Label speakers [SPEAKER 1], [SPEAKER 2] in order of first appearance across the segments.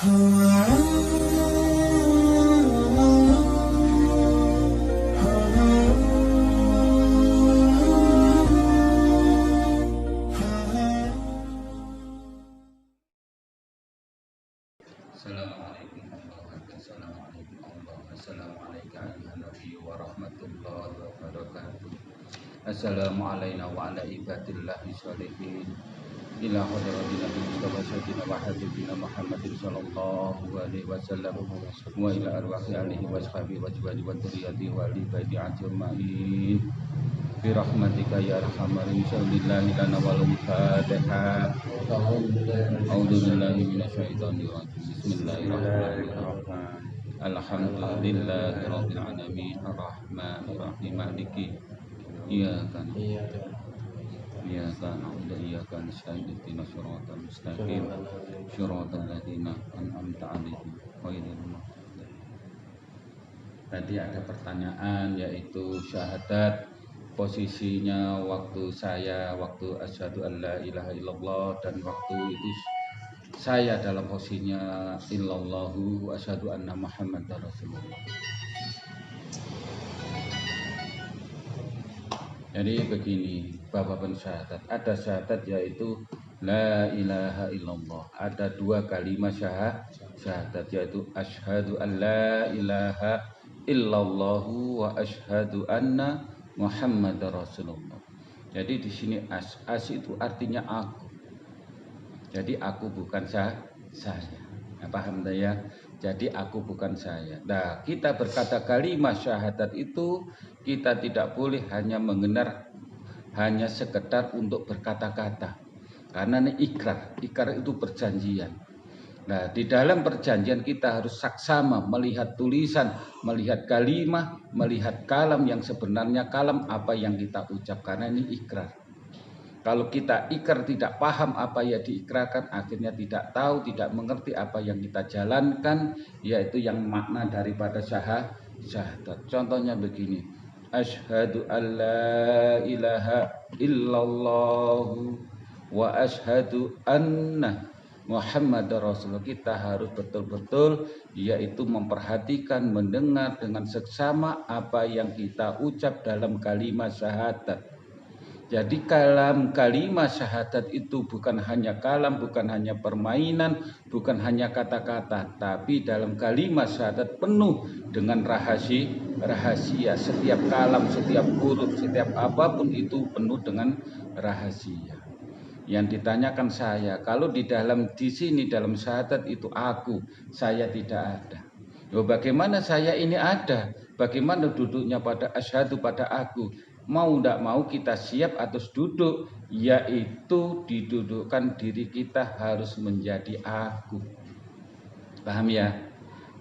[SPEAKER 1] Assalamualaikum wa ala ibadillahi sholihin ila hadratin Nabi Mustafa Sayyidina wa Habibina Muhammadin sallallahu alaihi wasallam wa ila arwahi alihi wa sahbihi wa jibadi wa duriyati wa li baiti ajma'in bi rahmatika ya arhamar rahimin lana wal fatiha a'udzu billahi minasyaitonir rajim bismillahirrahmanirrahim alhamdulillahi rabbil alamin arrahmanir rahim maliki iyyaka na'budu wa iyyaka nasta'in ihdinas siratal mustaqim siratal ladzina an'amta 'alaihim ghairil maghdubi. Tadi ada pertanyaan yaitu syahadat posisinya waktu asyhadu an la ilaha illallah dan waktu itu saya dalam posisinya illallahu wa asyhadu anna muhammadar rasulullah. Jadi begini, Bapak pensyahadat, ada syahadat yaitu la ilaha illallah. Ada dua kalimat syahadat yaitu asyhadu an la ilaha illallahu wa asyhadu anna muhammadar rasulullah. Jadi di sini as itu artinya aku. Jadi aku bukan saya. Nah, paham tak ya? Jadi aku bukan saya. Nah, kita berkata kalimat syahadat itu kita tidak boleh hanya mengenal hanya sekedar untuk berkata-kata. Karena ini ikrar itu perjanjian. Nah, di dalam perjanjian kita harus saksama melihat tulisan, melihat kalimat, melihat kalam yang sebenarnya kalam apa yang kita ucap karena ini ikrar. Kalau kita ikrar tidak paham apa yang diikrarkan, akhirnya tidak tahu, tidak mengerti apa yang kita jalankan, yaitu yang makna daripada syahadat. Contohnya begini, asyhadu an la ilaha illallah wa asyhadu anna muhammadar rasulullah. Kita harus betul-betul yaitu memperhatikan, mendengar dengan seksama apa yang kita ucap dalam kalimat syahadat. Jadi kalimat syahadat itu bukan hanya kalam, bukan hanya permainan, bukan hanya kata-kata, tapi dalam kalimat syahadat penuh dengan rahasia. Setiap kalam, setiap huruf, setiap apapun itu penuh dengan rahasia. Yang ditanyakan saya, kalau di sini dalam syahadat itu aku, saya tidak ada. Loh, bagaimana saya ini ada? Bagaimana duduknya pada asyhadu pada aku? Mau tidak mau kita siap atas duduk, yaitu didudukkan diri kita harus menjadi aku. Paham ya?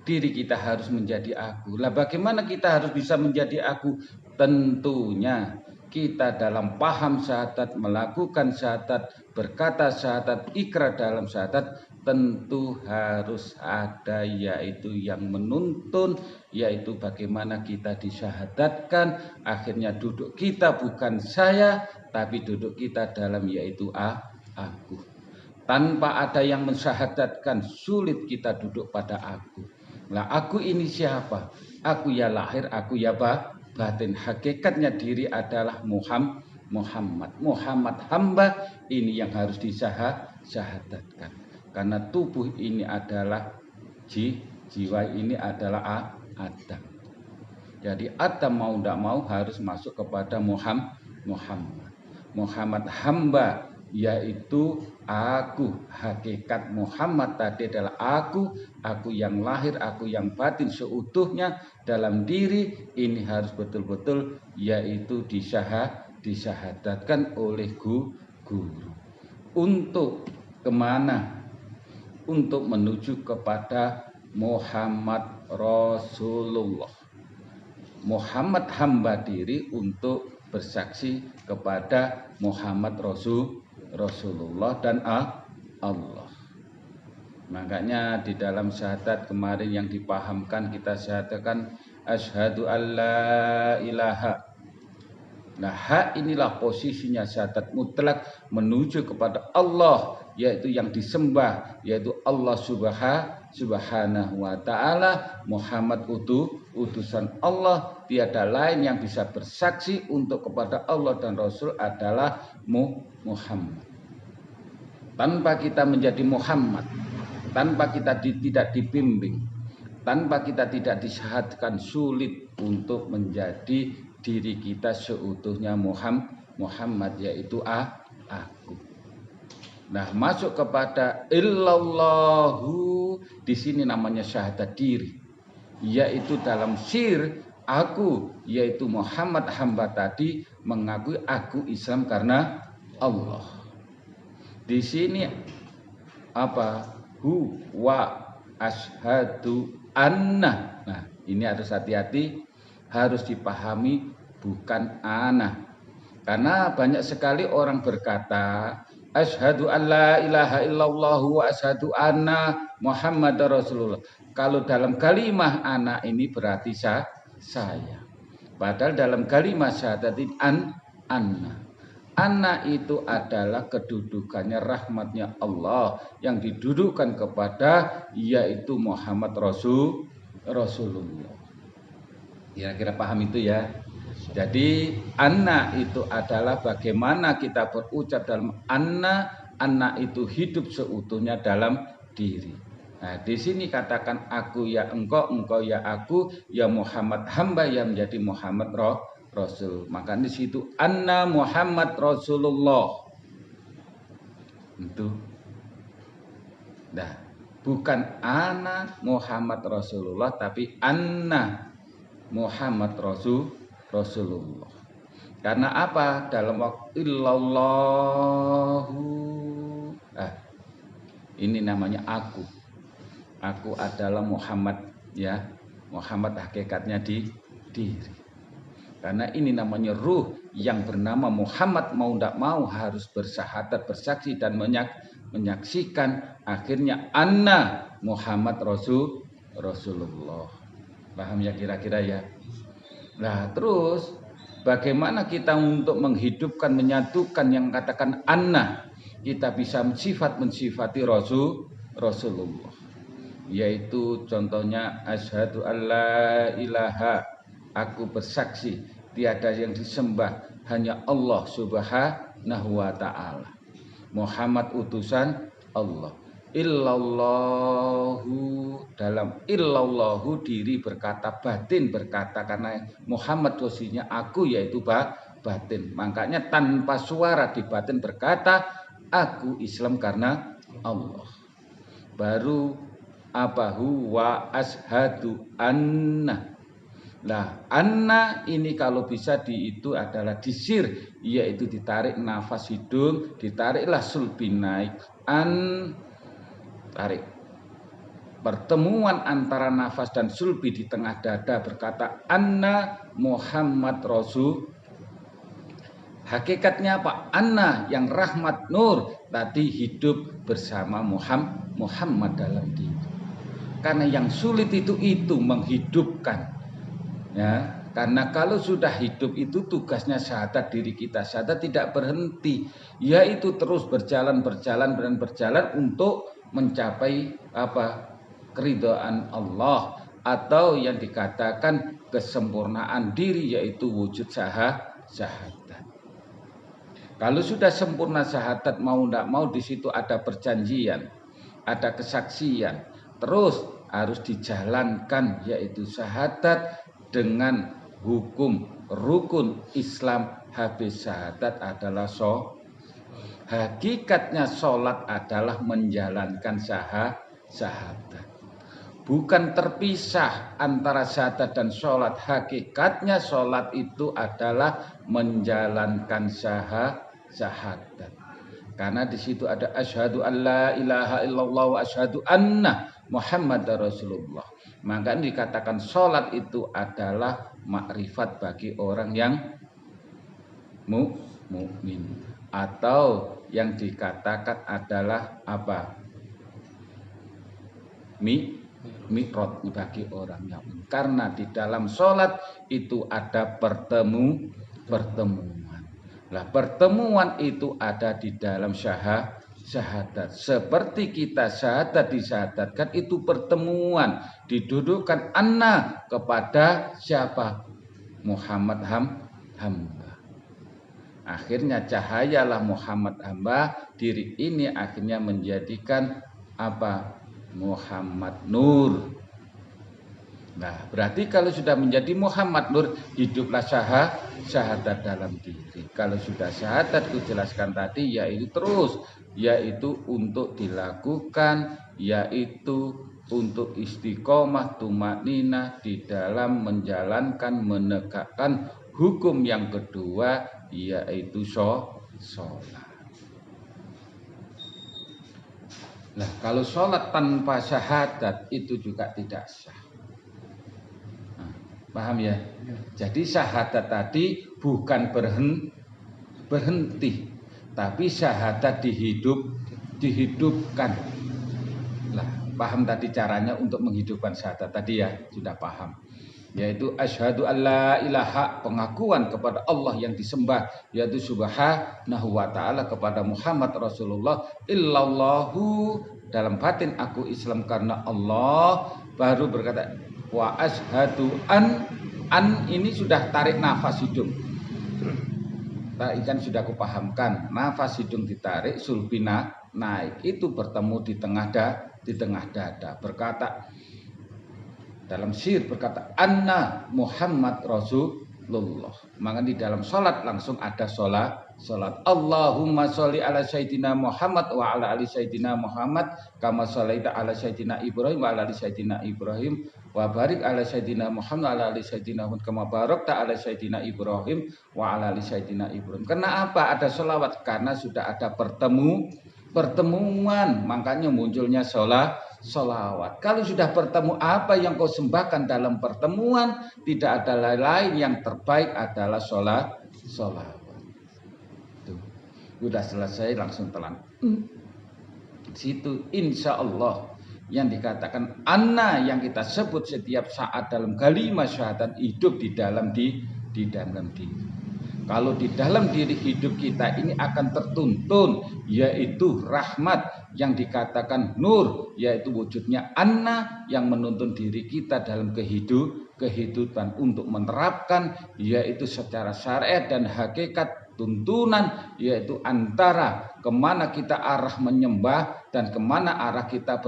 [SPEAKER 1] Diri kita harus menjadi aku. Lah bagaimana kita harus bisa menjadi aku? Tentunya kita dalam paham syahadat, melakukan syahadat, berkata syahadat, ikrar dalam syahadat, tentu harus ada yaitu yang menuntun, yaitu bagaimana kita disyahadatkan. Akhirnya duduk kita bukan saya, tapi duduk kita dalam yaitu aku. Tanpa ada yang mensyahadatkan, sulit kita duduk pada aku. Lah aku ini siapa? Aku ya lahir, aku ya batin. Hakikatnya diri adalah Muhammad. Muhammad hamba ini yang harus disyahadatkan. Karena tubuh ini adalah jiwa ini adalah Adam. Jadi Adam mau tidak mau harus masuk kepada Muhammad. Muhammad hamba yaitu aku. Hakikat Muhammad tadi adalah aku yang lahir, aku yang batin seutuhnya dalam diri ini harus betul-betul yaitu disyahadatkan oleh guru. Untuk kemana? Untuk menuju kepada Muhammad Rasulullah. Muhammad hamba diri untuk bersaksi kepada Muhammad Rasulullah dan Allah. Makanya di dalam syahadat kemarin yang dipahamkan kita syahadakan asyhadu alla ilaha. Nah, inilah posisinya syahadat mutlak menuju kepada Allah yaitu yang disembah, yaitu Allah Subhanahu wa ta'ala, Muhammad utusan Allah, tiada lain yang bisa bersaksi untuk kepada Allah dan Rasul adalah Muhammad. Tanpa kita menjadi Muhammad, tanpa kita tidak dibimbing, tanpa kita tidak disyahadkan, sulit untuk menjadi diri kita seutuhnya Muhammad, yaitu aku. Nah, masuk kepada illallahu, di sini namanya syahadat diri, yaitu dalam sir aku, yaitu Muhammad hamba tadi mengakui aku Islam karena Allah. Di sini apa? Wa ashadu anna. Nah, ini harus hati-hati, harus dipahami, bukan ana. Karena banyak sekali orang berkata asyhadu an la ilaha illallah wa asyhadu anna Muhammadar Rasulullah. Kalau dalam kalimat ana ini berarti saya. Padahal dalam kalimat syahadat anna. Anna itu adalah kedudukannya, rahmatnya Allah yang didudukkan kepada yaitu Muhammad Rasulullah. Kira-kira paham itu ya. Jadi anna itu adalah bagaimana kita berucap dalam anna itu hidup seutuhnya dalam diri. Nah, di sini katakan aku ya engkau, engkau ya aku, ya Muhammad hamba yang menjadi Muhammad Rasul. Maka di situ anna Muhammad Rasulullah. Itu. Nah, bukan ana Muhammad Rasulullah, tapi anna Muhammad Rasulullah. Karena apa? Dalam waktu illallahu. Ini namanya aku. Aku adalah Muhammad, ya. Muhammad hakikatnya di diri. Karena ini namanya ruh yang bernama Muhammad, mau tidak mau harus bersyahadat, bersaksi dan menyaksikan. Akhirnya anna Muhammad Rasulullah. Paham ya kira-kira ya? Nah, terus bagaimana kita untuk menghidupkan, menyatukan yang katakan anna, kita bisa mensifati Rasulullah, yaitu contohnya asyhadu alla ilaha, aku bersaksi tiada yang disembah hanya Allah Subhanahu wa ta'ala, Muhammad utusan Allah. Illallahu, dalam illallahu diri berkata, batin berkata, karena Muhammad posisinya aku yaitu batin. Makanya tanpa suara di batin berkata aku Islam karena Allah. Baru apa? Huwa ashadu anna. Nah, anna ini kalau bisa itu adalah disir, yaitu ditarik nafas hidung, ditariklah sulbi naik, tarik. Pertemuan antara nafas dan sulbi di tengah dada berkata anna Muhammad Rasul. Hakikatnya apa? Anna yang rahmat nur tadi hidup bersama Muhammad dalam diri. Karena yang sulit itu menghidupkan. Ya, karena kalau sudah hidup itu tugasnya syahadat diri kita. Syahadat tidak berhenti, yaitu terus berjalan untuk mencapai apa? Keridhaan Allah, atau yang dikatakan kesempurnaan diri, yaitu wujud syahadat. Kalau sudah sempurna syahadat, mau tidak mau di situ ada perjanjian, ada kesaksian, terus harus dijalankan, yaitu syahadat dengan hukum rukun Islam. Habis syahadat adalah hakikatnya sholat adalah menjalankan syahadat. Bukan terpisah antara syahadat dan sholat. Hakikatnya sholat itu adalah menjalankan syahadat. Karena di situ ada asyhadu an la ilaha illallah wa asyhadu anna Muhammadar Rasulullah. Maka dikatakan sholat itu adalah makrifat bagi orang yang mukmin, atau yang dikatakan adalah apa? Mikrot bagi orang yang, karena di dalam sholat itu ada pertemuan. Lah pertemuan itu ada di dalam syahadat. syahadat. Seperti kita syahadat disyahadatkan itu pertemuan, didudukkan anna kepada siapa? Muhammad hamba. Akhirnya cahayalah Muhammad hamba, diri ini akhirnya menjadikan apa? Muhammad Nur. Nah, berarti kalau sudah menjadi Muhammad Nur, hiduplah syahadat dalam diri. Kalau sudah syahadat, kujelaskan tadi, yaitu terus, yaitu untuk dilakukan, yaitu untuk istiqomah tumakninah di dalam menjalankan, menegakkan hukum yang kedua, yaitu sholat. Nah, kalau sholat tanpa syahadat itu juga tidak sah. Paham ya? Jadi syahadat tadi bukan berhenti, tapi syahadat dihidupkan. Lah, paham tadi caranya untuk menghidupkan syahadat tadi ya, sudah paham. Yaitu asyhadu alla ilaha, pengakuan kepada Allah yang disembah, yaitu subhanahu wa ta'ala, kepada Muhammad Rasulullah, illallahu, dalam batin aku Islam karena Allah, baru berkata wa ashadu an ini sudah tarik nafas hidung. Tadi kan sudah aku pahamkan, nafas hidung ditarik, sulbina naik, itu bertemu di tengah dada, berkata dalam sir, berkata anna Muhammad Rasulullah. Maka di dalam sholat langsung ada sholat Allahumma sholli ala sayyidina Muhammad wa ala ali sayyidina Muhammad kama shallaita ala sayyidina Ibrahim wa ala ali sayyidina Ibrahim wa barik ala sayyidina Muhammad wa ala ali sayyidina Muhammad kama barakta ala sayyidina Ibrahim wa ala ali sayyidina Ibrahim. Karena apa? Ada sholawat, karena sudah ada pertemuan, makanya munculnya sholawat. Kalau sudah bertemu, apa yang kau sembahkan dalam pertemuan, tidak ada lain yang terbaik adalah sholawat. Sudah selesai langsung telan. Situ insya Allah yang dikatakan anna, yang kita sebut setiap saat dalam kalimat syahadat, hidup di dalam diri. Kalau di dalam diri hidup kita ini akan tertuntun, yaitu rahmat, yang dikatakan nur, yaitu wujudnya anna, yang menuntun diri kita dalam kehidupan untuk menerapkan, yaitu secara syariat dan hakikat tuntunan, yaitu antara kemana kita arah menyembah dan kemana arah kita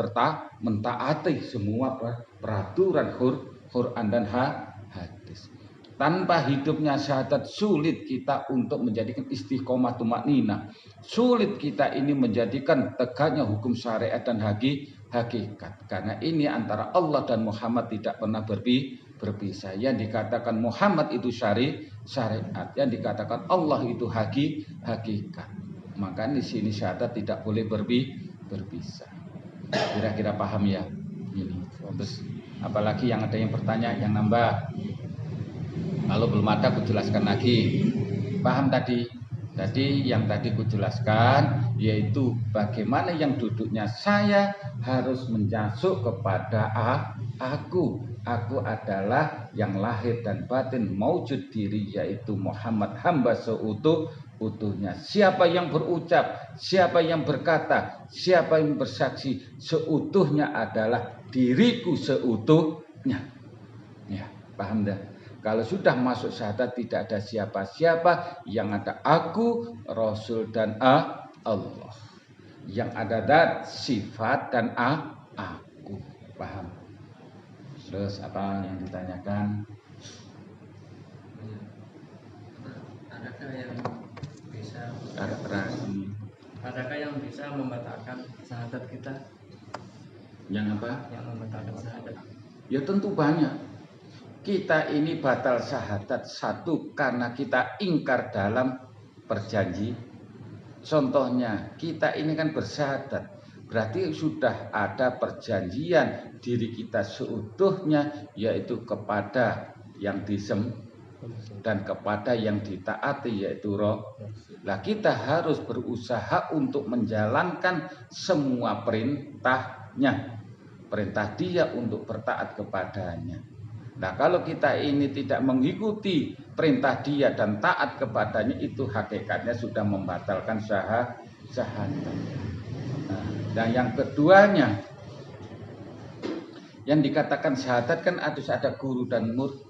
[SPEAKER 1] mentaati semua peraturan Quran dan hadis. Tanpa hidupnya syahadat, sulit kita untuk menjadikan istiqomah tumakninah. Sulit kita ini menjadikan tegaknya hukum syariat dan hakikat. Karena ini antara Allah dan Muhammad tidak pernah berpisah. Yang dikatakan Muhammad itu syariat, yang dikatakan Allah itu hakikat. Maka di sini syahadat tidak boleh berpisah. Kira-kira paham ya? Ini. Terus apalagi yang ada yang bertanya, yang nambah. Kalau belum ada, aku jelaskan lagi. Paham tadi? Tadi yang tadi aku jelaskan, yaitu bagaimana yang duduknya saya harus menjasuk kepada aku. Aku adalah yang lahir dan batin maujud diri, yaitu Muhammad hamba seutuhnya. Siapa yang berucap, siapa yang berkata, siapa yang bersaksi, seutuhnya adalah diriku seutuhnya. Ya, paham dah? Kalau sudah masuk syahadat tidak ada siapa-siapa, yang ada aku, Rasul dan Allah. Yang ada dat, sifat dan aku. Paham? Terus apa yang ditanyakan?
[SPEAKER 2] Adakah yang bisa membatalkan syahadat kita?
[SPEAKER 1] Yang apa?
[SPEAKER 2] Yang membatalkan syahadat.
[SPEAKER 1] Ya tentu banyak. Kita ini batal syahadat, satu karena kita ingkar dalam perjanjian. Contohnya kita ini kan bersyahadat, berarti sudah ada perjanjian diri kita seutuhnya, yaitu kepada yang dan kepada yang ditaati, yaitu roh. Lah kita harus berusaha untuk menjalankan semua perintahnya, perintah dia untuk bertaat kepadanya. Nah kalau kita ini tidak mengikuti perintah dia dan taat kepadanya, itu hakikatnya sudah membatalkan syahadat. Dan yang keduanya, yang dikatakan syahadat kan harus ada guru dan murid.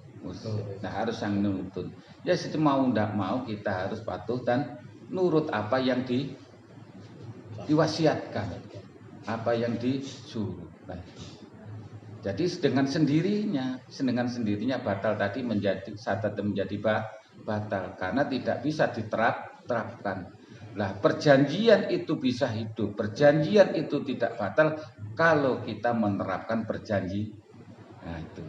[SPEAKER 1] Nah, harus yang nuntun. Ya mau tidak mau kita harus patuh dan nurut apa yang diwasiatkan, apa yang disuruh. Nah, jadi dengan sendirinya batal tadi menjadi syahadat menjadi batal karena tidak bisa diterapkan. Lah perjanjian itu bisa hidup, perjanjian itu tidak batal kalau kita menerapkan perjanjian. Nah itu.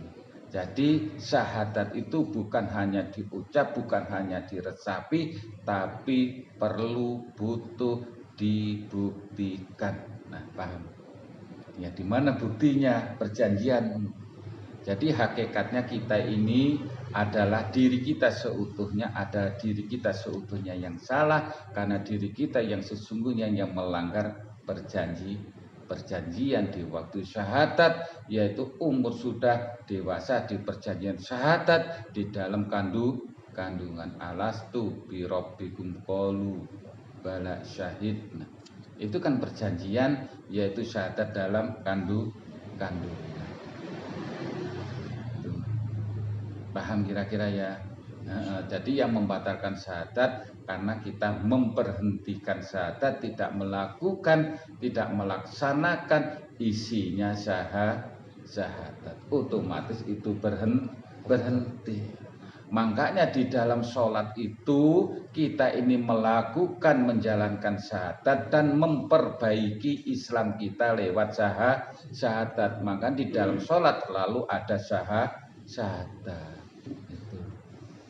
[SPEAKER 1] Jadi syahadat itu bukan hanya diucap, bukan hanya diresapi, tapi butuh dibuktikan. Nah, paham? Ya, di mana buktinya? Perjanjian. Jadi hakikatnya kita ini adalah diri kita seutuhnya, adalah diri kita seutuhnya yang salah karena diri kita yang sesungguhnya yang melanggar perjanjian di waktu syahadat, yaitu umur sudah dewasa di perjanjian syahadat di dalam kandungan alastu bi rabbikum qalu bala syahid. Nah, itu kan perjanjian yaitu syahadat dalam kandungan. Paham kira-kira ya? Jadi yang membatalkan syahadat karena kita memberhentikan syahadat, tidak melakukan, tidak melaksanakan isinya syahadat. Otomatis itu berhenti. Makanya di dalam sholat itu kita ini melakukan menjalankan syahadat dan memperbaiki Islam kita lewat syahadat. Maka di dalam sholat lalu ada syahadat. Itu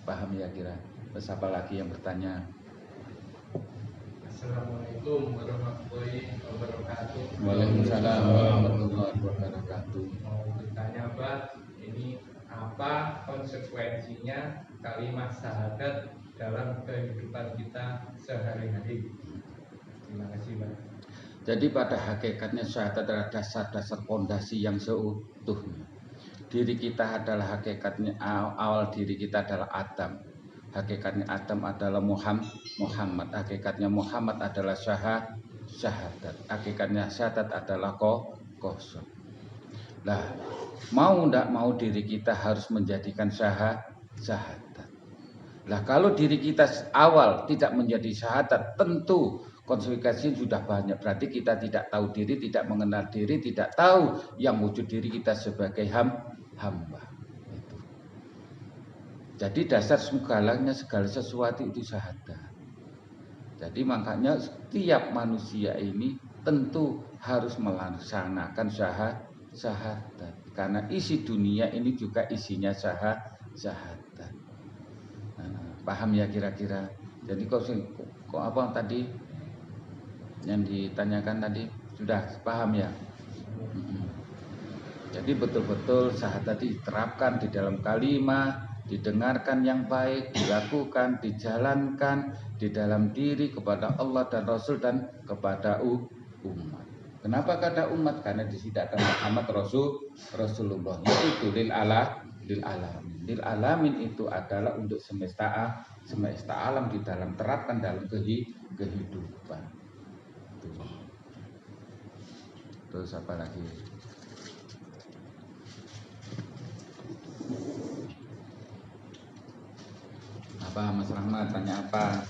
[SPEAKER 1] paham ya kira? Terus apa lagi yang bertanya?
[SPEAKER 3] Assalamualaikum warahmatullahi wabarakatuh.
[SPEAKER 1] Waalaikumsalam warahmatullahi wabarakatuh.
[SPEAKER 3] Mau bertanya Pak, ini apa konsekuensinya kalimat syahadat dalam kehidupan kita sehari-hari? Terima kasih Pak.
[SPEAKER 1] Jadi pada hakikatnya syahadat adalah dasar-dasar fondasi yang seutuhnya. Diri kita adalah hakikatnya awal diri kita adalah Adam. Hakikatnya Adam adalah Muhammad. Hakikatnya Muhammad adalah syahadat. Hakikatnya syahadat adalah kosong. Nah, mau tidak mau diri kita harus menjadikan syahadat. Nah, kalau diri kita awal tidak menjadi syahadat, tentu konsekuensinya sudah banyak. Berarti kita tidak tahu diri, tidak mengenal diri, tidak tahu yang wujud diri kita sebagai hamba. Itu. Jadi dasar segala sesuatu itu syahadat. Jadi makanya setiap manusia ini tentu harus melaksanakan syahadat. Karena isi dunia ini juga isinya syahadat. Nah, paham ya kira-kira? Jadi kok apa tadi yang ditanyakan tadi sudah paham ya? Jadi betul-betul syahadat diterapkan di dalam kalimat, didengarkan yang baik, dilakukan, dijalankan di dalam diri kepada Allah dan Rasul dan kepada umat. Kenapa kata umat? Karena di situ ada Muhammad Rasulullah. Itu lil alamin. Lil alamin itu adalah untuk semesta alam di dalam terapkan dalam kehidupan. Terus apa lagi? Apa Mas Rahmat tanya apa?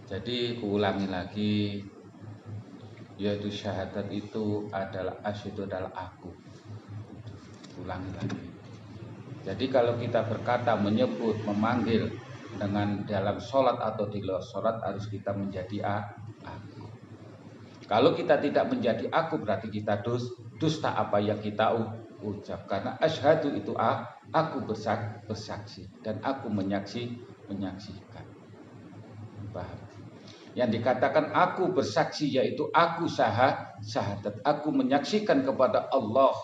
[SPEAKER 1] Jadi ulangi lagi, yaitu syahadat itu adalah asyhadu adalah aku. Ulangi lagi. Jadi kalau kita berkata, menyebut, memanggil dengan dalam sholat atau di luar sholat harus kita menjadi aku. Kalau kita tidak menjadi aku berarti kita dusta apa yang kita ucap. Karena asyhadu itu aku bersaksi dan aku menyaksikan. Paham? Yang dikatakan aku bersaksi yaitu aku syahadat. Aku menyaksikan kepada Allah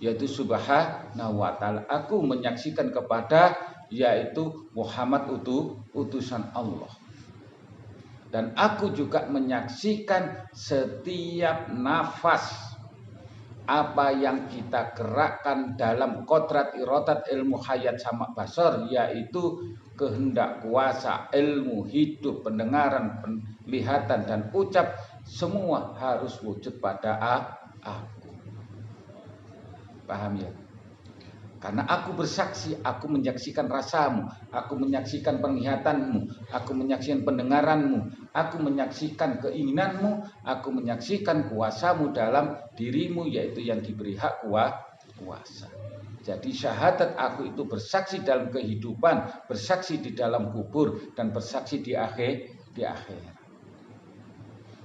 [SPEAKER 1] yaitu subhanahu wa ta'ala. Aku menyaksikan kepada yaitu Muhammad utusan Allah. Dan aku juga menyaksikan setiap nafas apa yang kita gerakkan dalam kodrat irodat ilmu hayat sama basar, yaitu kehendak, kuasa, ilmu, hidup, pendengaran, penglihatan, dan ucap, semua harus wujud pada aku. Paham ya? Karena aku bersaksi, aku menyaksikan rasamu, aku menyaksikan penglihatanmu, aku menyaksikan pendengaranmu, aku menyaksikan keinginanmu, aku menyaksikan kuasamu dalam dirimu, yaitu yang diberi hak kuasa. Jadi syahadat aku itu bersaksi dalam kehidupan, bersaksi di dalam kubur, dan bersaksi di akhirat.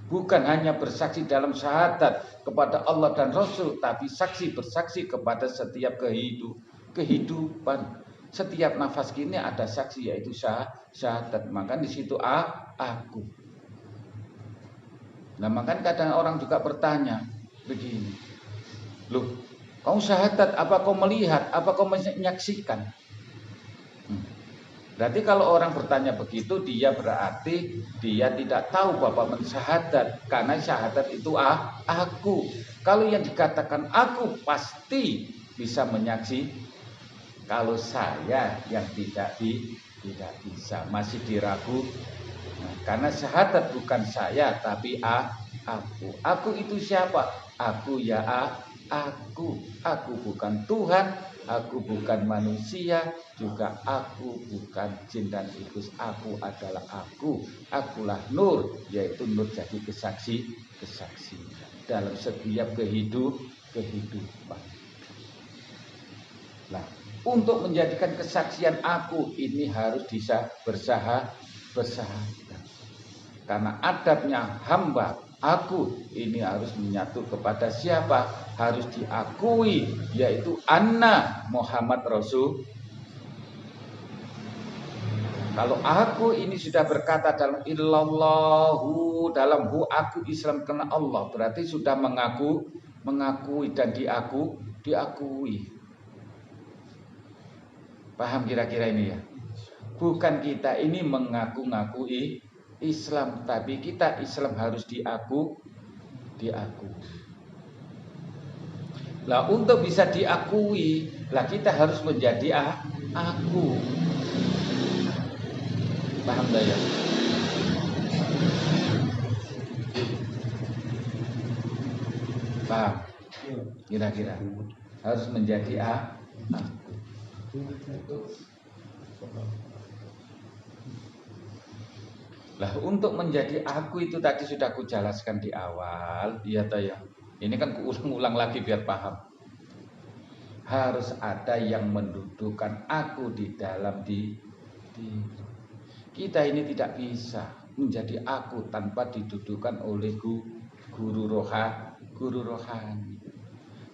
[SPEAKER 1] Bukan hanya bersaksi dalam syahadat kepada Allah dan Rasul, tapi saksi bersaksi kepada setiap kehidupan. Setiap nafas kini ada saksi, yaitu syahadat. Maka di situ aku. Nah, makanya kadang orang juga bertanya begini, loh, kau syahadat, apa kau melihat, apa kau menyaksikan? Berarti kalau orang bertanya begitu, dia berarti dia tidak tahu bahwa mensyahadat, karena syahadat itu aku. Kalau yang dikatakan aku pasti bisa menyaksikan. Kalau saya yang tidak bisa, masih diragu. Nah, karena syahadat bukan saya tapi aku. Aku itu siapa? Aku ya aku. Aku bukan Tuhan, aku bukan manusia, juga aku bukan jin dan iblis. Aku adalah aku. Akulah nur, yaitu nur jadi kesaksian dalam setiap kehidupan. Nah, untuk menjadikan kesaksian aku ini harus bisa bersahadat. Karena adabnya hamba aku ini harus menyatu kepada siapa? Harus diakui, yaitu anna Muhammad Rasul. Kalau aku ini sudah berkata dalam illallahu, dalam hu aku Islam karena Allah, berarti sudah mengakui dan diakui. Paham kira-kira ini ya? Bukan kita ini mengaku-ngakui Islam, tapi kita Islam harus diakui. Lah untuk bisa diakui, lah kita harus menjadi aku. Paham enggak ya? Paham? Kira-kira harus menjadi aku. Lah untuk menjadi aku itu tadi sudah aku jelaskan di awal, iya toh ya. Ini kan kuulang-ulang lagi biar paham. Harus ada yang mendudukkan aku di dalam diri. Kita ini tidak bisa menjadi aku tanpa didudukkan oleh guru rohani.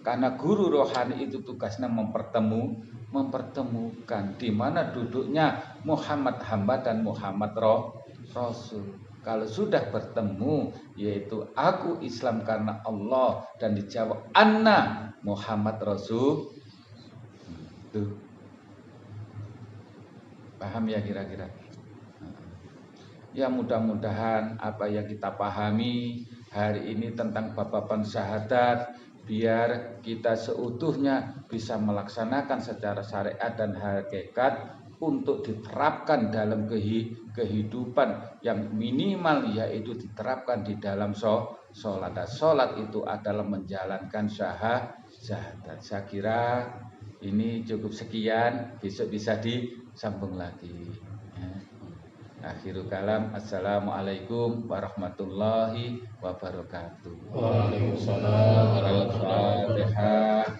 [SPEAKER 1] Karena guru rohani itu tugasnya mempertemukan di mana duduknya Muhammad hamba dan Muhammad Rasul. Kalau sudah bertemu, yaitu aku Islam karena Allah, dan dijawab anna Muhammad Rasul. Tuh. Paham ya kira-kira? Ya mudah-mudahan apa yang kita pahami hari ini tentang bababan syahadat, biar kita seutuhnya bisa melaksanakan secara syariat dan hakikat untuk diterapkan dalam kehidupan yang minimal, yaitu diterapkan di dalam sholat. Sholat itu adalah menjalankan syahadat. Saya kira ini cukup sekian, besok bisa disambung lagi. Akhirul kalam, assalamualaikum warahmatullahi wabarakatuh.
[SPEAKER 4] Waalaikumsalam warahmatullahi
[SPEAKER 1] Al-Fatihah.